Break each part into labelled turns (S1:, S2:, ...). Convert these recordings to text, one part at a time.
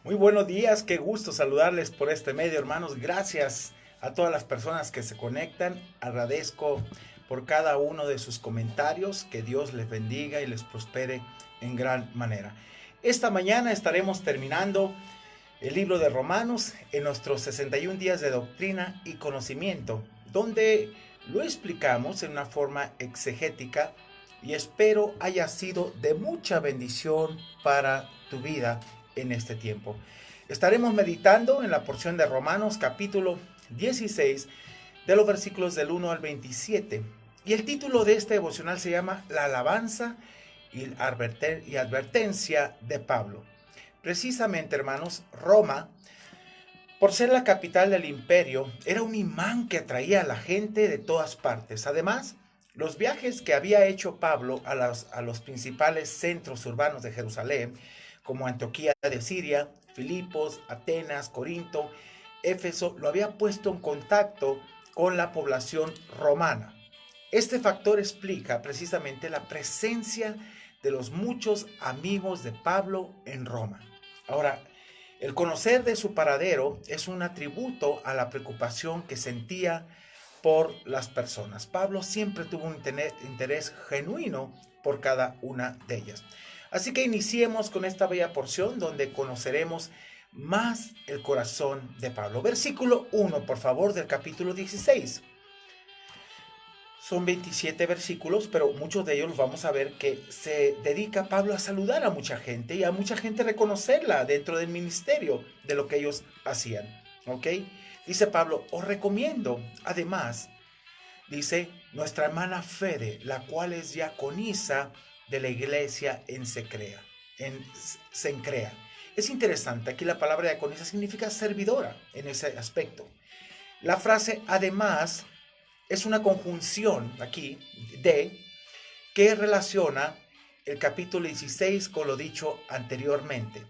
S1: Muy buenos días, qué gusto saludarles por este medio, hermanos. Gracias a todas las personas que se conectan. Agradezco por cada uno de sus comentarios. Que Dios les bendiga y les prospere en gran manera. Esta mañana estaremos terminando el libro de Romanos en nuestros 61 días de doctrina y conocimiento, donde lo explicamos en una forma exegética y espero haya sido de mucha bendición para tu vida en este tiempo. Estaremos meditando en la porción de Romanos capítulo 16 de los versículos del 1 al 27. Y el título de este devocional se llama La alabanza y advertencia de Pablo. Precisamente, hermanos, Roma, por ser la capital del imperio, era un imán que atraía a la gente de todas partes. Además, los viajes que había hecho Pablo a los principales centros urbanos de Jerusalén, como Antioquía de Siria, Filipos, Atenas, Corinto, Éfeso, lo había puesto en contacto con la población romana. Este factor explica precisamente la presencia de los muchos amigos de Pablo en Roma. Ahora, el conocer de su paradero es un atributo a la preocupación que sentía por las personas. Pablo siempre tuvo un interés genuino por cada una de ellas. Así que iniciemos con esta bella porción donde conoceremos más el corazón de Pablo. Versículo 1, por favor, del capítulo 16. Son 27 versículos, pero muchos de ellos vamos a ver que se dedica Pablo a saludar a mucha gente y a mucha gente reconocerla dentro del ministerio de lo que ellos hacían. ¿Ok? Dice Pablo, os recomiendo, además, dice, nuestra hermana Fede, la cual es diaconisa de la iglesia en Cencrea. Es interesante, aquí la palabra diaconisa significa servidora en ese aspecto. La frase además es una conjunción aquí de que relaciona el capítulo 16 con lo dicho anteriormente.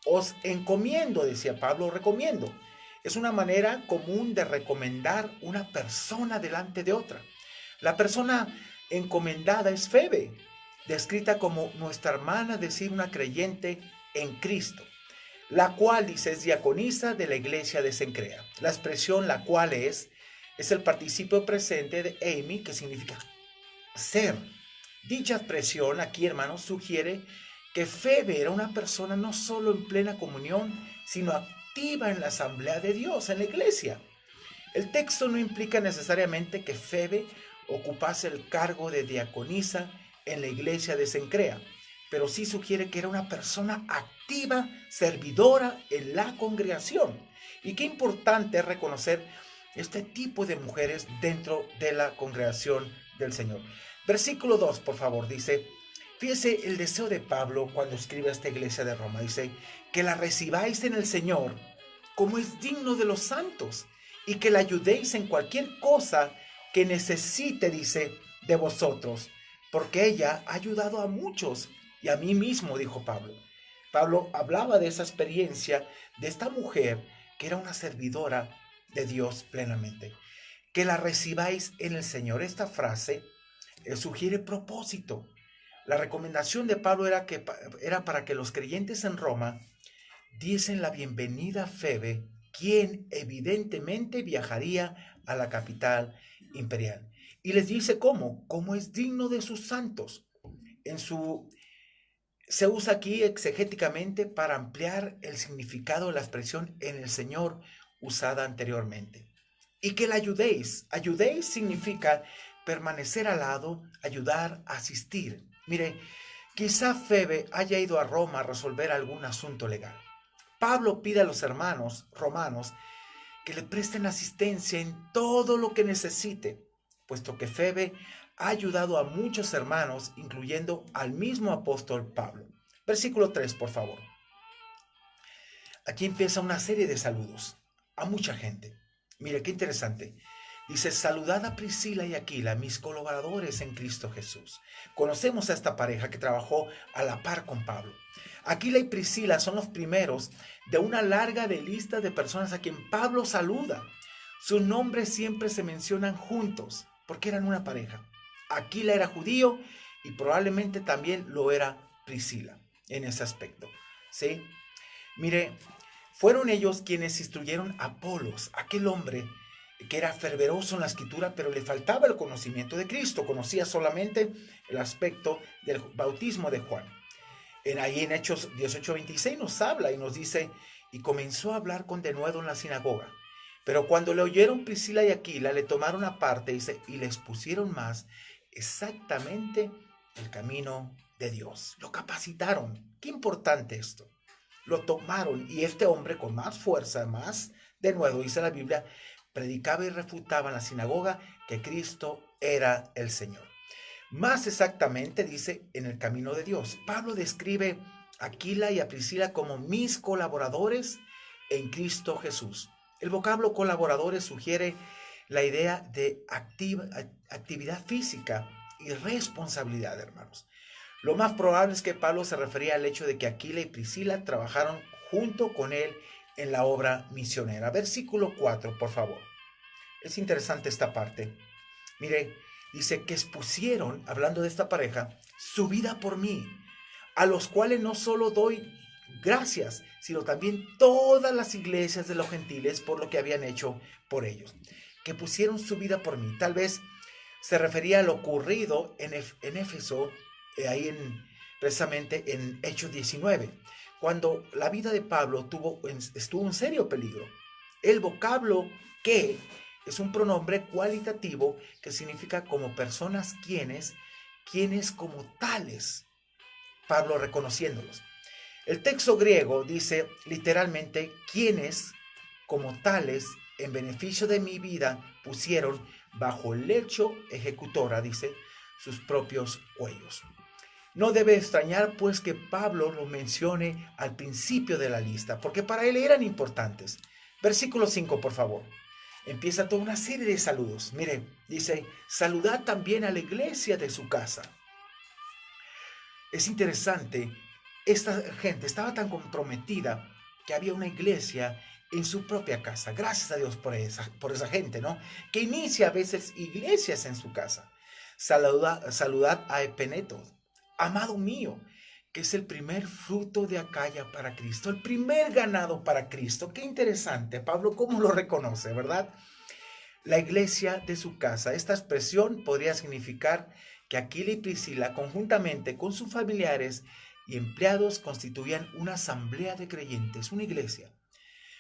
S1: Os encomiendo, decía Pablo, recomiendo. Es una manera común de recomendar una persona delante de otra. La persona encomendada es Febe, descrita como nuestra hermana, es decir, una creyente en Cristo, la cual, dice, es diaconisa de la iglesia de Cencrea. La expresión la cual es el participio presente de Amy, que significa ser. Dicha expresión aquí, hermanos, sugiere que Febe era una persona no solo en plena comunión, sino activa en la asamblea de Dios, en la iglesia. El texto no implica necesariamente que Febe ocupase el cargo de diaconisa en la iglesia de Cencrea, pero sí sugiere que era una persona activa, servidora en la congregación. Y qué importante es reconocer este tipo de mujeres dentro de la congregación del Señor. Versículo 2, por favor, dice, fíjese el deseo de Pablo cuando escribe a esta iglesia de Roma, dice, que la recibáis en el Señor como es digno de los santos y que la ayudéis en cualquier cosa que necesite, dice, de vosotros, porque ella ha ayudado a muchos y a mí mismo, dijo Pablo. Pablo hablaba de esa experiencia de esta mujer que era una servidora de Dios plenamente. Que la recibáis en el Señor. Esta frase sugiere propósito. La recomendación de Pablo era para que los creyentes en Roma diesen la bienvenida a Febe, quien evidentemente viajaría a la capital imperial. Y les dice cómo es digno de sus santos. Se usa aquí exegéticamente para ampliar el significado de la expresión en el Señor usada anteriormente. Y que la ayudéis. Ayudéis significa permanecer al lado, ayudar, asistir. Mire, quizá Febe haya ido a Roma a resolver algún asunto legal. Pablo pide a los hermanos romanos que le presten asistencia en todo lo que necesite, puesto que Febe ha ayudado a muchos hermanos, incluyendo al mismo apóstol Pablo. Versículo 3, por favor. Aquí empieza una serie de saludos a mucha gente. Mire, qué interesante. Dice, saludad a Priscila y Aquila, mis colaboradores en Cristo Jesús. Conocemos a esta pareja que trabajó a la par con Pablo. Aquila y Priscila son los primeros de una larga lista de personas a quien Pablo saluda. Sus nombres siempre se mencionan juntos, porque eran una pareja. Aquila era judío y probablemente también lo era Priscila en ese aspecto. ¿Sí? Mire, Fueron ellos quienes instruyeron a Apolos, aquel hombre que era fervoroso en la escritura, pero le faltaba el conocimiento de Cristo, conocía solamente el aspecto del bautismo de Juan. Ahí en Hechos 18:26 nos habla y nos dice, y comenzó a hablar con denuedo en la sinagoga. Pero cuando le oyeron Priscila y Aquila, le tomaron aparte y les pusieron más exactamente el camino de Dios. Lo capacitaron. Qué importante esto. Lo tomaron y este hombre con más fuerza, más denuedo, dice la Biblia, predicaba y refutaba en la sinagoga que Cristo era el Señor. Más exactamente dice en el camino de Dios. Pablo describe a Aquila y a Priscila como mis colaboradores en Cristo Jesús. El vocablo colaboradores sugiere la idea de actividad física y responsabilidad, hermanos. Lo más probable es que Pablo se refería al hecho de que Aquila y Priscila trabajaron junto con él en la obra misionera. Versículo 4, por favor. Es interesante esta parte. Mire, dice que expusieron, hablando de esta pareja, su vida por mí, a los cuales no solo doy gracias, sino también todas las iglesias de los gentiles por lo que habían hecho por ellos. Que pusieron su vida por mí. Tal vez se refería a lo ocurrido en Éfeso, precisamente en Hechos 19, cuando la vida de Pablo estuvo en serio peligro. El vocablo que es un pronombre cualitativo que significa como personas quienes como tales, Pablo reconociéndolos. El texto griego dice literalmente quienes como tales en beneficio de mi vida pusieron bajo el lecho ejecutora, dice, sus propios cuellos. No debe extrañar pues que Pablo lo mencione al principio de la lista, porque para él eran importantes. Versículo 5, por favor. Empieza toda una serie de saludos. Mire, dice, saludad también a la iglesia de su casa. Es interesante, esta gente estaba tan comprometida que había una iglesia en su propia casa. Gracias a Dios por esa gente, ¿no? Que inicia a veces iglesias en su casa. Saludad a Epeneto, amado mío, que es el primer fruto de Acaya para Cristo, el primer ganado para Cristo. Qué interesante, Pablo, cómo lo reconoce, ¿verdad? La iglesia de su casa. Esta expresión podría significar que Aquila y Priscila, conjuntamente con sus familiares y empleados, constituían una asamblea de creyentes, una iglesia.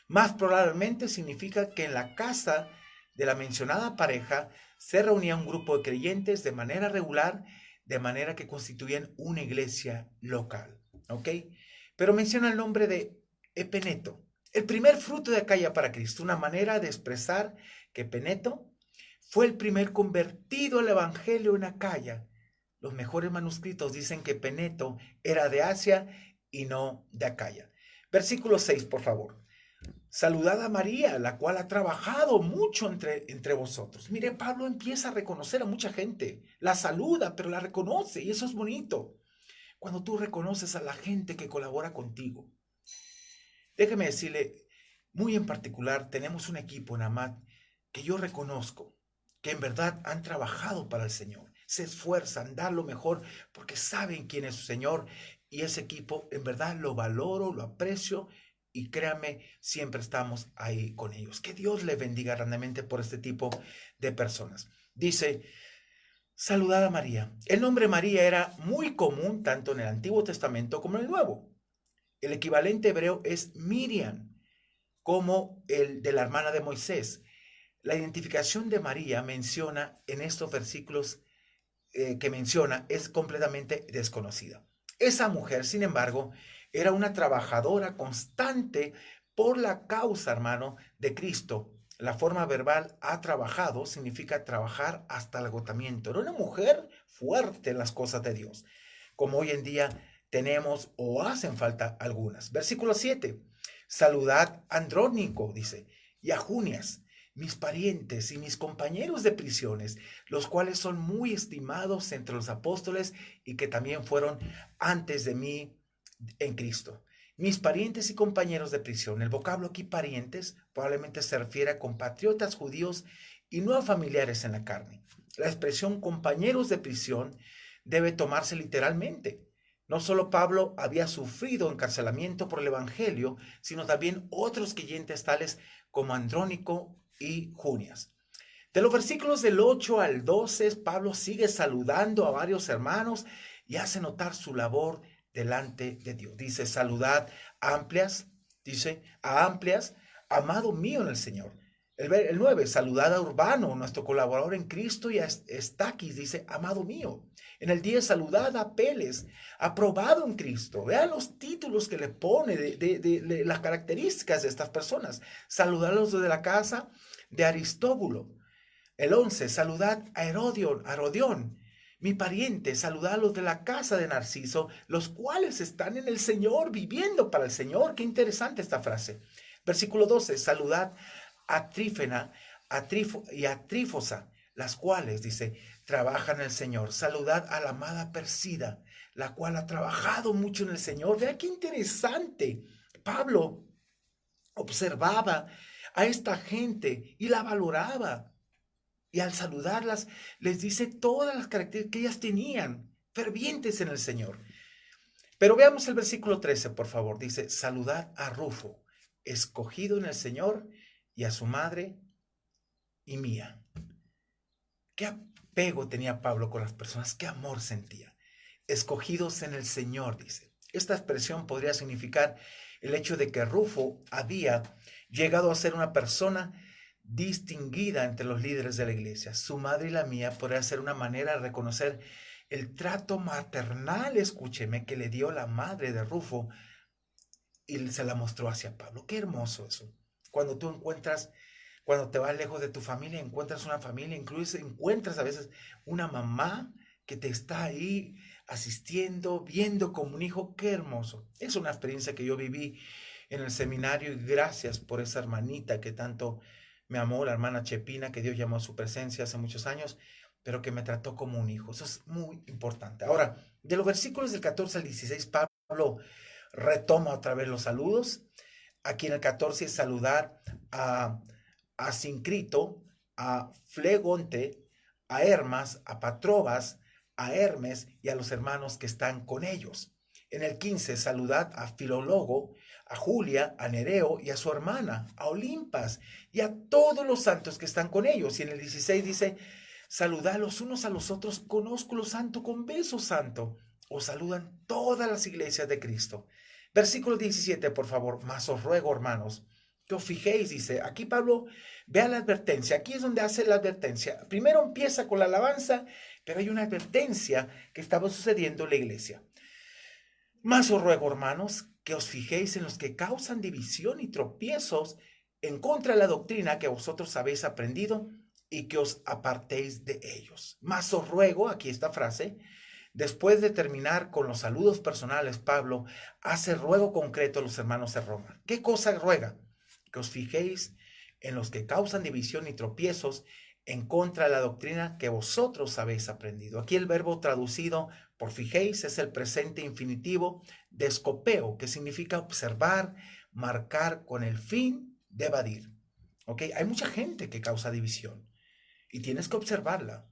S1: Más probablemente significa que en la casa de la mencionada pareja se reunía un grupo de creyentes de manera regular, de manera que constituían una iglesia local, ¿ok? Pero menciona el nombre de Epeneto, el primer fruto de Acaya para Cristo, una manera de expresar que Epeneto fue el primer convertido al evangelio en Acaya. Los mejores manuscritos dicen que Epeneto era de Asia y no de Acaya. Versículo 6, por favor. Saludad a María, la cual ha trabajado mucho entre vosotros. Mire, Pablo empieza a reconocer a mucha gente. La saluda, pero la reconoce y eso es bonito. Cuando tú reconoces a la gente que colabora contigo. Déjeme decirle, muy en particular, tenemos un equipo en AMAT que yo reconozco, que en verdad han trabajado para el Señor. Se esfuerzan, dan lo mejor porque saben quién es su Señor. Y ese equipo, en verdad, lo valoro, lo aprecio. Y créanme, siempre estamos ahí con ellos. Que Dios les bendiga grandemente por este tipo de personas. Dice, saludad a María. El nombre María era muy común tanto en el Antiguo Testamento como en el Nuevo. El equivalente hebreo es Miriam, como el de la hermana de Moisés. La identificación de María menciona en estos versículos que menciona es completamente desconocida. Esa mujer, sin embargo, era una trabajadora constante por la causa, hermano, de Cristo. La forma verbal ha trabajado significa trabajar hasta el agotamiento. Era una mujer fuerte en las cosas de Dios, como hoy en día tenemos o hacen falta algunas. Versículo 7. Saludad a Andrónico, dice, y a Junias, mis parientes y mis compañeros de prisiones, los cuales son muy estimados entre los apóstoles y que también fueron antes de mí en Cristo. Mis parientes y compañeros de prisión. El vocablo aquí parientes probablemente se refiere a compatriotas judíos y no a familiares en la carne. La expresión compañeros de prisión debe tomarse literalmente. No solo Pablo había sufrido encarcelamiento por el Evangelio, sino también otros creyentes tales como Andrónico y Junias. De los versículos del 8 al 12, Pablo sigue saludando a varios hermanos y hace notar su labor delante de Dios. Dice, saludad amplias, dice, a amplias, amado mío en el Señor. El 9, saludad a Urbano, nuestro colaborador en Cristo, y a Estaquis, dice, amado mío. En el 10, saludad a Apeles, aprobado en Cristo. Vean los títulos que le pone de las características de estas personas. Saludarlos de la casa de Aristóbulo. El 11, saludad a Herodión, mi pariente, saludad a los de la casa de Narciso, los cuales están en el Señor, viviendo para el Señor. Qué interesante esta frase. Versículo 12, saludad a Trífena y a Trífosa, las cuales, dice, trabajan en el Señor. Saludad a la amada Persida, la cual ha trabajado mucho en el Señor. Vea qué interesante. Pablo observaba a esta gente y la valoraba. Y al saludarlas, les dice todas las características que ellas tenían, fervientes en el Señor. Pero veamos el versículo 13, por favor. Dice, saludad a Rufo, escogido en el Señor, y a su madre y mía. Qué apego tenía Pablo con las personas, qué amor sentía. Escogidos en el Señor, dice. Esta expresión podría significar el hecho de que Rufo había llegado a ser una persona distinguida entre los líderes de la iglesia. Su madre y la mía podría ser una manera de reconocer el trato maternal, escúcheme, que le dio la madre de Rufo y se la mostró hacia Pablo. Qué hermoso eso. Cuando tú encuentras, cuando te vas lejos de tu familia, encuentras una familia, incluso encuentras a veces una mamá que te está ahí asistiendo, viendo como un hijo. Qué hermoso. Es una experiencia que yo viví en el seminario y gracias por esa hermanita que tanto me amó, la hermana Chepina, que Dios llamó a su presencia hace muchos años, pero que me trató como un hijo. Eso es muy importante. Ahora, de los versículos del 14 al 16, Pablo retoma otra vez los saludos. Aquí en el 14 es saludar a Sincrito, a Flegonte, a Hermas, a Patrobas, a Hermes y a los hermanos que están con ellos. En el 15, saludad a Filólogo, a Julia, a Nereo y a su hermana, a Olimpas y a todos los santos que están con ellos. Y en el 16 dice, saludad los unos a los otros con ósculo santo, con beso santo. Os saludan todas las iglesias de Cristo. Versículo 17, por favor. Mas os ruego, hermanos, que os fijéis, dice. Aquí Pablo, vea la advertencia. Aquí es donde hace la advertencia. Primero empieza con la alabanza, pero hay una advertencia que estaba sucediendo en la iglesia. Mas os ruego, hermanos, que os fijéis en los que causan división y tropiezos en contra de la doctrina que vosotros habéis aprendido y que os apartéis de ellos. Mas os ruego, aquí esta frase, después de terminar con los saludos personales, Pablo hace ruego concreto a los hermanos de Roma. ¿Qué cosa ruega? Que os fijéis en los que causan división y tropiezos en contra de la doctrina que vosotros habéis aprendido. Aquí el verbo traducido por fijéis es el presente infinitivo de escopeo, que significa observar, marcar con el fin de evadir. ¿Ok? Hay mucha gente que causa división y tienes que observarla.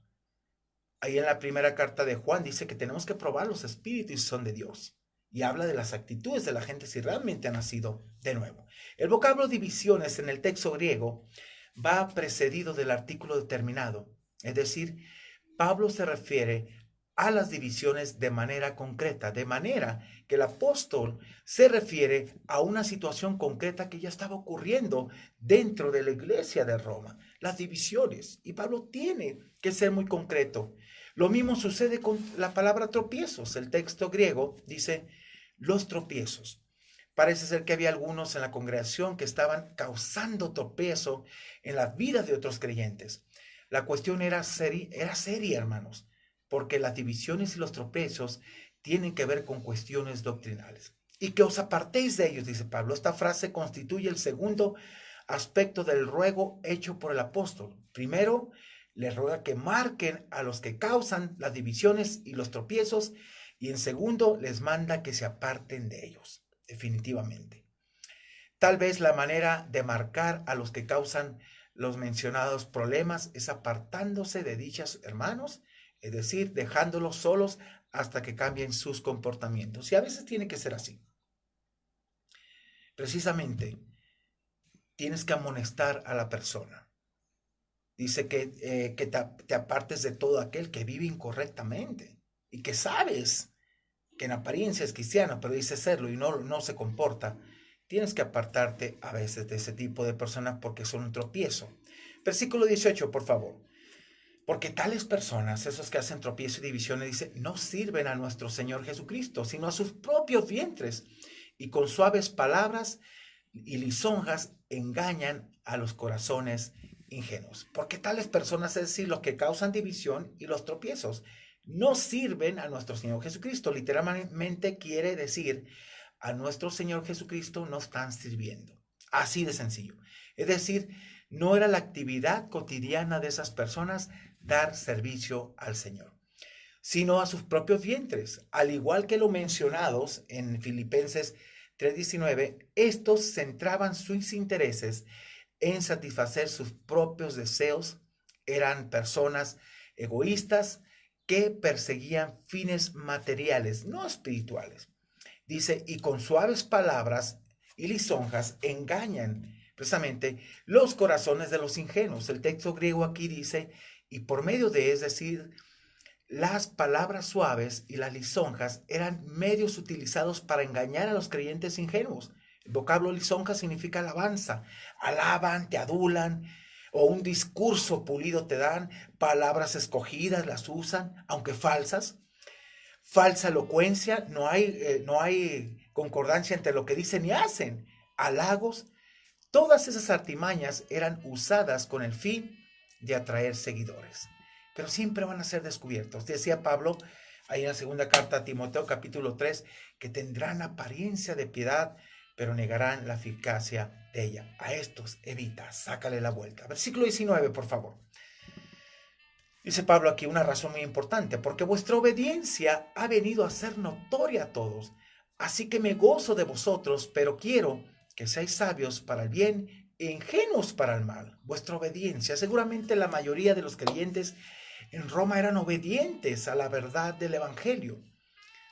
S1: Ahí en la primera carta de Juan dice que tenemos que probar los espíritus si son de Dios. Y habla de las actitudes de la gente si realmente ha nacido de nuevo. El vocablo divisiones en el texto griego va precedido del artículo determinado. Es decir, Pablo se refiere a las divisiones de manera concreta, de manera que el apóstol se refiere a una situación concreta que ya estaba ocurriendo dentro de la iglesia de Roma, las divisiones. Y Pablo tiene que ser muy concreto. Lo mismo sucede con la palabra tropiezos. El texto griego dice los tropiezos. Parece ser que había algunos en la congregación que estaban causando tropiezo en las vidas de otros creyentes. La cuestión era seria, hermanos, porque las divisiones y los tropiezos tienen que ver con cuestiones doctrinales. Y que os apartéis de ellos, dice Pablo. Esta frase constituye el segundo aspecto del ruego hecho por el apóstol. Primero, les ruega que marquen a los que causan las divisiones y los tropiezos, y en segundo, les manda que se aparten de ellos, definitivamente. Tal vez la manera de marcar a los que causan los mencionados problemas es apartándose de dichos hermanos, es decir, dejándolos solos hasta que cambien sus comportamientos. Y a veces tiene que ser así. Precisamente, tienes que amonestar a la persona. Dice que te apartes de todo aquel que vive incorrectamente y que sabes que en apariencia es cristiano, pero dice serlo y no se comporta. Tienes que apartarte a veces de ese tipo de personas porque son un tropiezo. Versículo 18, por favor. Porque tales personas, esos que hacen tropiezo y divisiones, dice, no sirven a nuestro Señor Jesucristo, sino a sus propios vientres. Y con suaves palabras y lisonjas engañan a los corazones ingenuos. Porque tales personas, es decir, los que causan división y los tropiezos, no sirven a nuestro Señor Jesucristo. Literalmente quiere decir, a nuestro Señor Jesucristo no están sirviendo. Así de sencillo. Es decir, no era la actividad cotidiana de esas personas dar servicio al Señor, sino a sus propios vientres. Al igual que lo mencionados en Filipenses 3:19, estos centraban sus intereses en satisfacer sus propios deseos. Eran personas egoístas que perseguían fines materiales, no espirituales. Dice, y con suaves palabras y lisonjas engañan precisamente los corazones de los ingenuos. El texto griego aquí dice, y por medio de, es decir, las palabras suaves y las lisonjas eran medios utilizados para engañar a los creyentes ingenuos. El vocablo lisonja significa alabanza. Alaban, te adulan, o un discurso pulido te dan, palabras escogidas las usan, aunque falsas. Falsa elocuencia, no hay concordancia entre lo que dicen y hacen. Halagos, todas esas artimañas eran usadas con el fin de atraer seguidores, pero siempre van a ser descubiertos. Decía Pablo ahí en la segunda carta a Timoteo capítulo 3, que tendrán apariencia de piedad, pero negarán la eficacia de ella. A estos evita, sácale la vuelta. Versículo 19, por favor. Dice Pablo aquí una razón muy importante, porque vuestra obediencia ha venido a ser notoria a todos. Así que me gozo de vosotros, pero quiero que seáis sabios para el bien e ingenuos para el mal. Vuestra obediencia, seguramente la mayoría de los creyentes en Roma eran obedientes a la verdad del Evangelio,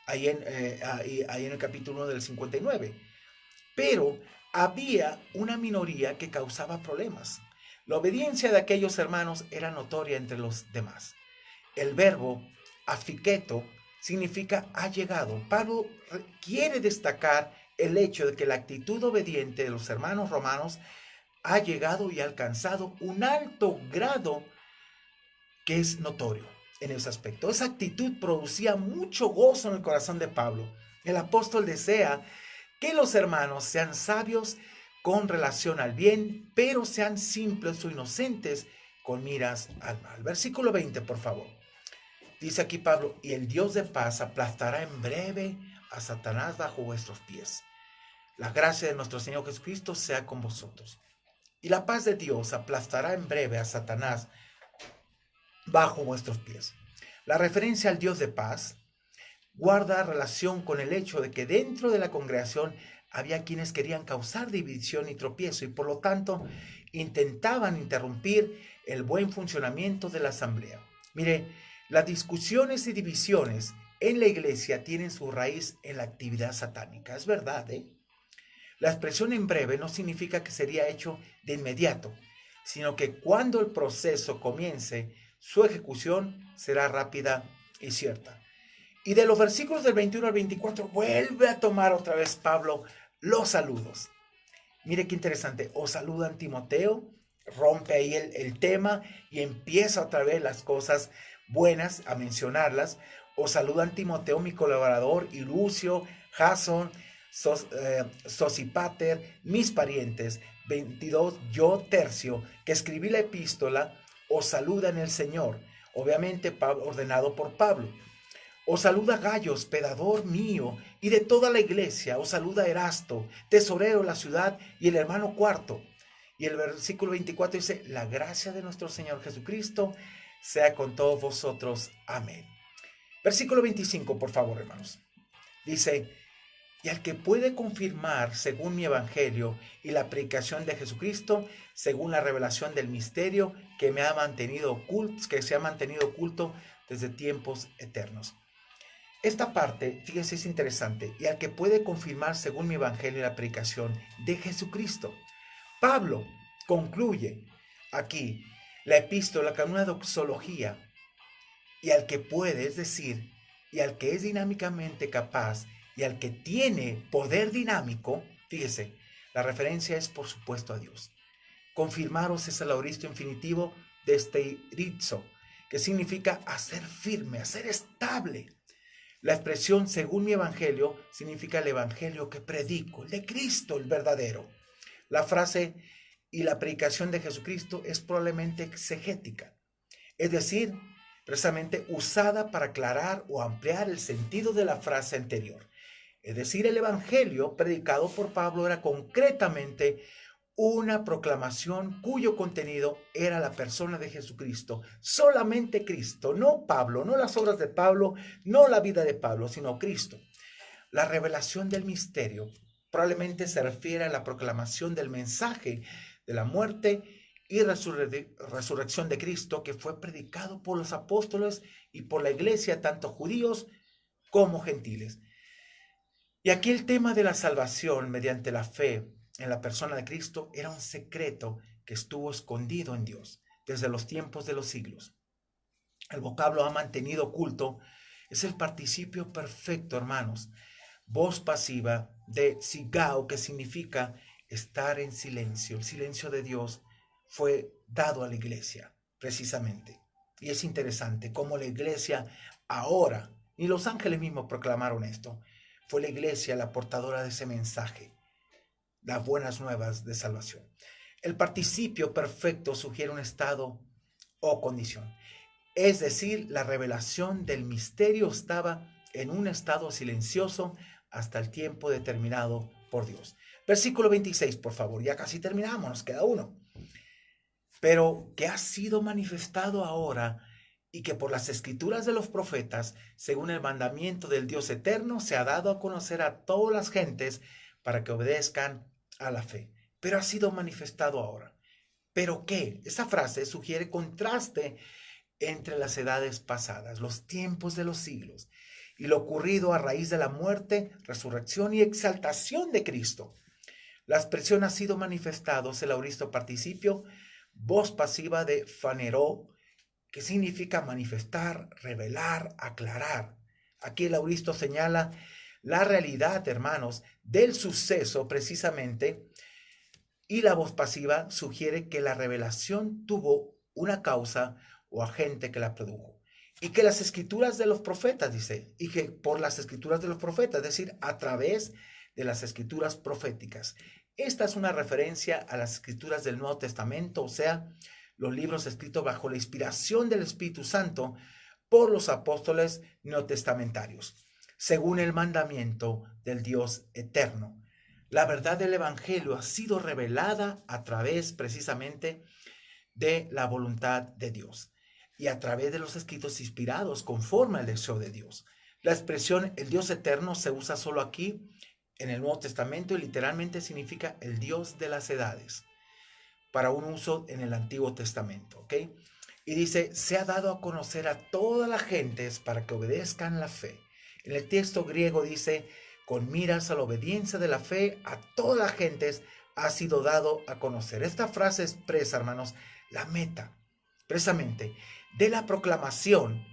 S1: ahí en el capítulo 1 del 59. Pero había una minoría que causaba problemas. La obediencia de aquellos hermanos era notoria entre los demás. El verbo afiqueto significa ha llegado. Pablo quiere destacar el hecho de que la actitud obediente de los hermanos romanos ha llegado y ha alcanzado un alto grado que es notorio en ese aspecto. Esa actitud producía mucho gozo en el corazón de Pablo. El apóstol desea que los hermanos sean sabios con relación al bien, pero sean simples o inocentes con miras al mal. Versículo 20, por favor. Dice aquí Pablo, y el Dios de paz aplastará en breve a Satanás bajo vuestros pies. La gracia de nuestro Señor Jesucristo sea con vosotros. Y la paz de Dios aplastará en breve a Satanás bajo vuestros pies. La referencia al Dios de paz guarda relación con el hecho de que dentro de la congregación había quienes querían causar división y tropiezo y por lo tanto intentaban interrumpir el buen funcionamiento de la asamblea. Mire, las discusiones y divisiones en la iglesia tienen su raíz en la actividad satánica. Es verdad, ¿eh? La expresión en breve no significa que sería hecho de inmediato, sino que cuando el proceso comience, su ejecución será rápida y cierta. Y de los versículos del 21 al 24 vuelve a tomar otra vez Pablo los saludos. Mire qué interesante, os saludan Timoteo, rompe ahí el tema y empieza otra vez las cosas buenas a mencionarlas. Os saludan Timoteo, mi colaborador, y Lucio, Jason, Sosipater, mis parientes. 22, yo Tercio, que escribí la epístola, os saluda en el Señor. Obviamente ordenado por Pablo. Os saluda Gayo, hospedador mío, y de toda la iglesia. Os saluda Erasto, tesorero de la ciudad, y el hermano Cuarto. Y el versículo 24 dice, la gracia de nuestro Señor Jesucristo sea con todos vosotros. Amén. Versículo 25, por favor, hermanos. Dice, y al que puede confirmar según mi evangelio y la predicación de Jesucristo, según la revelación del misterio que me ha mantenido oculto, que se ha mantenido oculto desde tiempos eternos. Esta parte, fíjense, es interesante, y al que puede confirmar según mi evangelio y la predicación de Jesucristo. Pablo concluye aquí la epístola con una doxología, y al que puede, es decir, y al que es dinámicamente capaz, y al que tiene poder dinámico, fíjese, la referencia es por supuesto a Dios. Confirmaros es el auristo infinitivo de steirizo, que significa hacer firme, hacer estable. La expresión según mi evangelio significa el evangelio que predico, el de Cristo, el verdadero. La frase y la predicación de Jesucristo es probablemente exegética, es decir, precisamente usada para aclarar o ampliar el sentido de la frase anterior. Es decir, el evangelio predicado por Pablo era concretamente una proclamación cuyo contenido era la persona de Jesucristo, solamente Cristo, no Pablo, no las obras de Pablo, no la vida de Pablo, sino Cristo. La revelación del misterio probablemente se refiere a la proclamación del mensaje de la muerte y resurrección de Cristo, que fue predicado por los apóstoles y por la iglesia, tanto judíos como gentiles. Y aquí el tema de la salvación mediante la fe en la persona de Cristo era un secreto que estuvo escondido en Dios desde los tiempos de los siglos. El vocablo ha mantenido oculto es el participio perfecto, hermanos, voz pasiva de sigao, que significa estar en silencio. El silencio de Dios fue dado a la iglesia, precisamente. Y es interesante cómo la iglesia ahora, y los ángeles mismos proclamaron esto, fue la iglesia la portadora de ese mensaje, las buenas nuevas de salvación. El participio perfecto sugiere un estado o condición. Es decir, la revelación del misterio estaba en un estado silencioso hasta el tiempo determinado por Dios. Versículo 26, por favor, ya casi terminamos, nos queda uno. Pero que ha sido manifestado ahora y que por las escrituras de los profetas, según el mandamiento del Dios eterno, se ha dado a conocer a todas las gentes para que obedezcan a la fe. Pero ha sido manifestado ahora. ¿Pero qué? Esa frase sugiere contraste entre las edades pasadas, los tiempos de los siglos, y lo ocurrido a raíz de la muerte, resurrección y exaltación de Cristo. La expresión ha sido manifestado, es el auristo participio, voz pasiva de faneró, que significa manifestar, revelar, aclarar. Aquí el auristo señala la realidad, hermanos, del suceso precisamente, y la voz pasiva sugiere que la revelación tuvo una causa o agente que la produjo. Y que las escrituras de los profetas, dice, y que por las escrituras de los profetas, es decir, a través de las escrituras proféticas. Esta es una referencia a las escrituras del Nuevo Testamento, o sea, los libros escritos bajo la inspiración del Espíritu Santo por los apóstoles neotestamentarios, según el mandamiento del Dios eterno. La verdad del Evangelio ha sido revelada a través precisamente de la voluntad de Dios y a través de los escritos inspirados conforme al deseo de Dios. La expresión el Dios eterno se usa solo aquí en el Nuevo Testamento y literalmente significa el Dios de las edades para un uso en el Antiguo Testamento, ¿ok? Y dice, se ha dado a conocer a todas las gentes para que obedezcan la fe. En el texto griego dice, con miras a la obediencia de la fe, a todas las gentes ha sido dado a conocer. Esta frase expresa, hermanos, la meta, precisamente, de la proclamación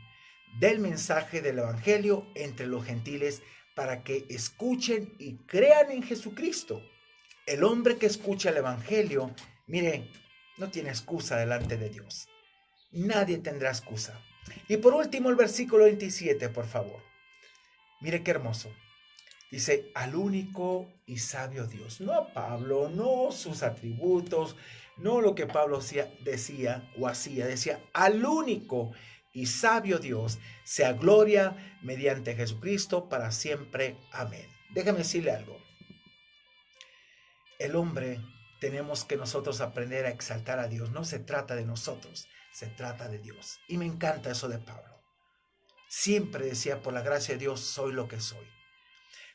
S1: del mensaje del Evangelio entre los gentiles para que escuchen y crean en Jesucristo. El hombre que escucha el Evangelio, mire, no tiene excusa delante de Dios. Nadie tendrá excusa. Y por último, el versículo 27, por favor. Mire qué hermoso. Dice, al único y sabio Dios. No a Pablo, no sus atributos, no lo que Pablo decía o hacía. Decía, al único y sabio Dios, sea gloria mediante Jesucristo para siempre. Amén. Déjame decirle algo. El hombre, tenemos que nosotros aprender a exaltar a Dios. No se trata de nosotros, se trata de Dios. Y me encanta eso de Pablo. Siempre decía, por la gracia de Dios, soy lo que soy.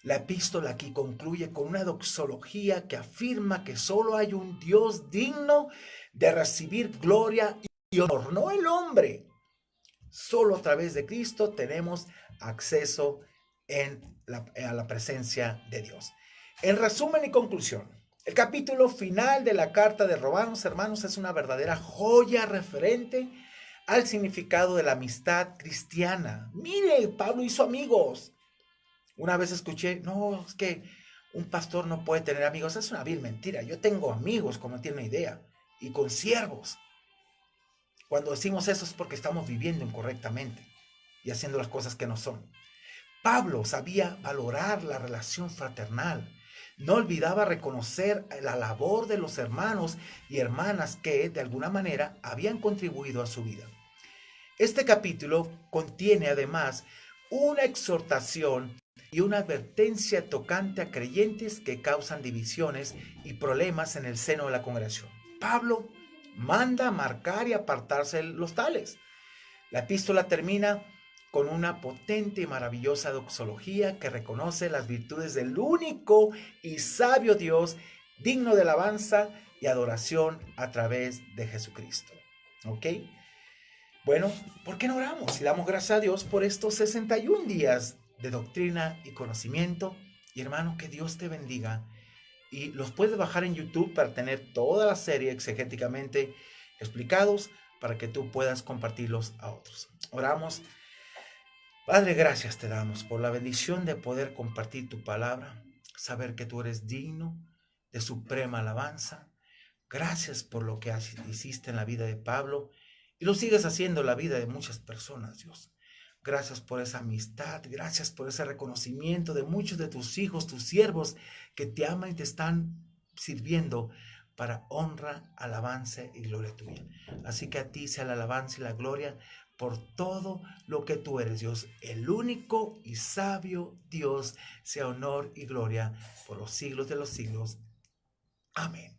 S1: La epístola aquí concluye con una doxología que afirma que solo hay un Dios digno de recibir gloria y honor, no el hombre. Solo a través de Cristo tenemos acceso a la presencia de Dios. En resumen y conclusión, el capítulo final de la carta de Romanos, hermanos, es una verdadera joya referente al significado de la amistad cristiana. Mire, Pablo hizo amigos. Una vez escuché, no, es que un pastor no puede tener amigos. Es una vil mentira. Yo tengo amigos, como tiene una idea, y con siervos. Cuando decimos eso es porque estamos viviendo incorrectamente y haciendo las cosas que no son. Pablo sabía valorar la relación fraternal. No olvidaba reconocer la labor de los hermanos y hermanas que, de alguna manera, habían contribuido a su vida. Este capítulo contiene, además, una exhortación y una advertencia tocante a creyentes que causan divisiones y problemas en el seno de la congregación. Pablo manda marcar y apartarse de los tales. La epístola termina con una potente y maravillosa doxología que reconoce las virtudes del único y sabio Dios, digno de alabanza y adoración a través de Jesucristo. ¿Ok? Bueno, ¿por qué no oramos y damos gracias a Dios por estos 61 días de doctrina y conocimiento? Y hermano, que Dios te bendiga. Y los puedes bajar en YouTube para tener toda la serie exegéticamente explicados para que tú puedas compartirlos a otros. Oramos. Padre, gracias te damos por la bendición de poder compartir tu palabra, saber que tú eres digno de suprema alabanza. Gracias por lo que hiciste en la vida de Pablo y lo sigues haciendo en la vida de muchas personas, Dios. Gracias por esa amistad, gracias por ese reconocimiento de muchos de tus hijos, tus siervos, que te aman y te están sirviendo para honra, alabanza y gloria tuya. Así que a ti sea la alabanza y la gloria por todo lo que tú eres, Dios, el único y sabio Dios, sea honor y gloria por los siglos de los siglos. Amén.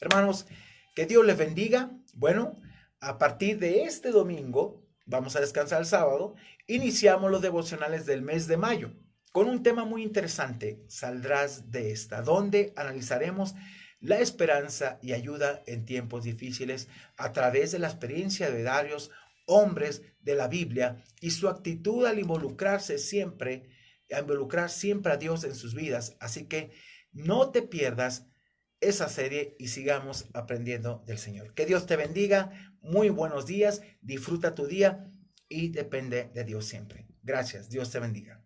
S1: Hermanos, que Dios les bendiga. Bueno, a partir de este domingo, vamos a descansar el sábado, iniciamos los devocionales del mes de mayo con un tema muy interesante, Saldrás de esta, donde analizaremos la esperanza y ayuda en tiempos difíciles a través de la experiencia de varios hombres de la Biblia y su actitud al involucrar siempre a Dios en sus vidas. Así que no te pierdas esa serie y sigamos aprendiendo del Señor. Que Dios te bendiga, muy buenos días, disfruta tu día y depende de Dios siempre. Gracias, Dios te bendiga.